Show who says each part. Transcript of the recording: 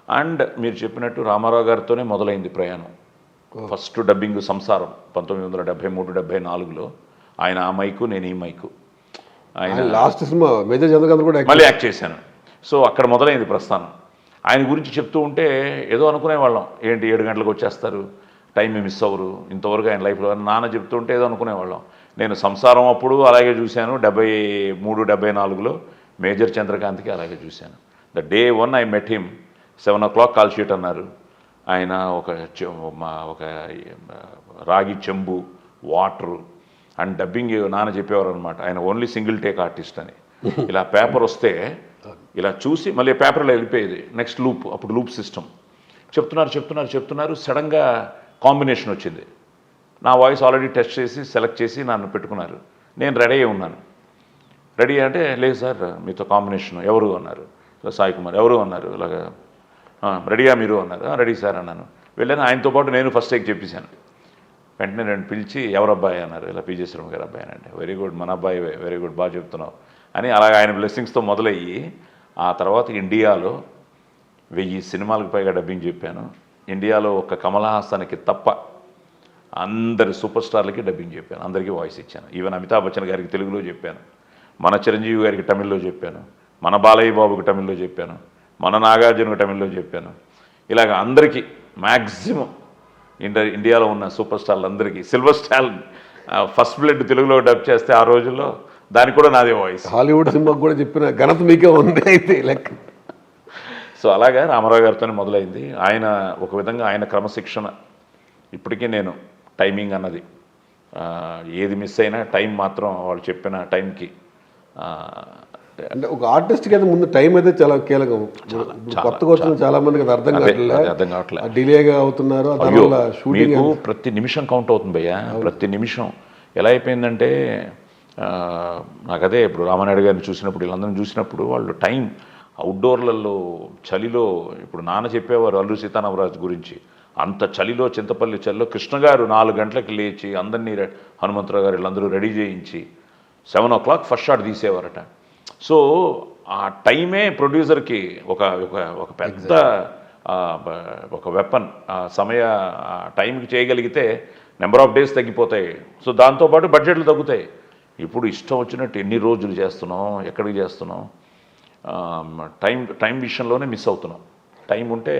Speaker 1: And మీరు చెప్పినట్టు రామారావు గారితోనే మొదలైంది ప్రయాణం. ఫస్ట్ డబ్బింగ్ సంసారం 1973-74లో. ఆయన ఆ మైకు, నేను ఈ మైకు.
Speaker 2: ఆయన లాస్ట్ సినిమా మేజర్ చంద్రకాంత్ కూడా
Speaker 1: మళ్ళీ యాక్ట్ చేశాను. సో అక్కడ మొదలైంది ప్రస్థానం. ఆయన గురించి చెప్తూ ఉంటే ఏదో అనుకునేవాళ్ళం, ఏంటి 7 గంటలకు వచ్చేస్తారు, టైం మిస్ అవ్వరు, ఇంతవరకు ఆయన లైఫ్లో నాన్న చెప్తూ ఉంటే ఏదో అనుకునేవాళ్ళం. నేను సంసారం అప్పుడు అలాగే చూశాను, 73-74లో మేజర్ చంద్రకాంత్కి అలాగే చూశాను. The day 1 I met him, 7 o'clock call sheet అన్నారు. ఆయన ఒక రాగి చెంబు, వాటరు అండ్ డబ్బింగ్ నాన్న చెప్పేవారు అనమాట. ఆయన ఓన్లీ సింగిల్ టేక్ ఆర్టిస్ట్ అని. ఇలా పేపర్ వస్తే ఇలా చూసి మళ్ళీ పేపర్లో వెళ్ళిపోయేది, నెక్స్ట్ లూప్. అప్పుడు లూప్ సిస్టమ్. చెప్తున్నారు సడన్గా కాంబినేషన్ వచ్చింది. నా వాయిస్ ఆల్రెడీ టెస్ట్ చేసి సెలెక్ట్ చేసి నన్ను పెట్టుకున్నారు. నేను రెడీ అయి ఉన్నాను. రెడీ అంటే లేదు సార్ మీతో కాంబినేషన్ ఎవరు అన్నారు. సాయి కుమార్ ఎవరు అన్నారు. ఇలాగా రెడీగా మీరు అన్నారు. రెడీ సార్ అన్నాను. వెళ్ళాను. ఆయనతో పాటు నేను ఫస్ట్ టేక్ చెప్పేశాను. వెంటనే నేను పిలిచి ఎవరు అబ్బాయి అన్నారు. ఇలా పీజే శ్రీరామ్ గారు అబ్బాయి అంటే, వెరీ గుడ్ మన అబ్బాయి, వెరీ గుడ్ బాగా చెప్తున్నావు అని అలాగ ఆయన బ్లెస్సింగ్స్తో మొదలయ్యి ఆ తర్వాత ఇండియాలో 1000 సినిమాలకు పైగా డబ్బింగ్ చెప్పాను. ఇండియాలో ఒక కమల్ హాసన్కి తప్ప అందరి సూపర్ స్టార్లకి డబ్బింగ్ చెప్పాను, అందరికీ వాయిస్ ఇచ్చాను. ఈవెన్ అమితాబ్ బచ్చన్ గారికి తెలుగులో చెప్పాను, మన చిరంజీవి గారికి తమిళ్లో చెప్పాను, మన బాలయ్య బాబుకి తమిళ్లో చెప్పాను, మన నాగార్జునకి తమిళ్లో చెప్పాను. ఇలాగ అందరికీ మ్యాక్సిమం ఇండియాలో ఉన్న సూపర్ స్టార్లు అందరికీ. సిల్వర్ స్టార్ ఫస్ట్ బ్లడ్ తెలుగులో డబ్ చేస్తే ఆ రోజుల్లో దానికి కూడా నాదే వాయిస్.
Speaker 2: హాలీవుడ్ సినిమాకి కూడా చెప్పిన ఘనత మీకే ఉంది అయితే లెక్క.
Speaker 1: సో అలాగా రామారావు గారితోనే మొదలైంది. ఆయన ఒక విధంగా ఆయన క్రమశిక్షణ. ఇప్పటికీ నేను టైమింగ్ అన్నది ఏది మిస్ అయినా టైం మాత్రం వాళ్ళు చెప్పిన టైంకి.
Speaker 2: అంటే ఒక ఆర్టిస్ట్కి అయితే ముందు టైం అయితే చాలా కీలకం. కొత్తగా వచ్చిన చాలా మందికి అది అర్థం కావట్లేదు, డిలేగా అవుతున్నారు.
Speaker 1: మీకు ప్రతి నిమిషం కౌంట్ అవుతుంది భయ్యా, ప్రతి నిమిషం. ఎలా అయిపోయిందంటే నాకదే ఇప్పుడు రామానాయుడు గారిని చూసినప్పుడు, వీళ్ళందరినీ చూసినప్పుడు వాళ్ళు టైం అవుట్డోర్లలో చలిలో, ఇప్పుడు నాన్న చెప్పేవారు అల్లూరి సీతారామరాజు గురించి, అంత చలిలో చింతపల్లి చలిలో కృష్ణ గారు 4 గంటలకు లేచి అందరినీ హనుమంతరావు గారు వీళ్ళందరూ రెడీ చేయించి 7 o'clock ఫస్ట్ షాట్ తీసేవారట. సో ఆ టైమే ప్రొడ్యూసర్కి ఒక పెద్ద ఒక వెపన్. సమయ టైంకి చేయగలిగితే నెంబర్ ఆఫ్ డేస్ తగ్గిపోతాయి. సో దాంతోపాటు బడ్జెట్లు తగ్గుతాయి. ఇప్పుడు ఇష్టం వచ్చినట్టు ఎన్ని రోజులు చేస్తున్నాం, ఎక్కడికి చేస్తున్నాం, టైం విషయంలోనే మిస్ అవుతున్నాం. టైం ఉంటే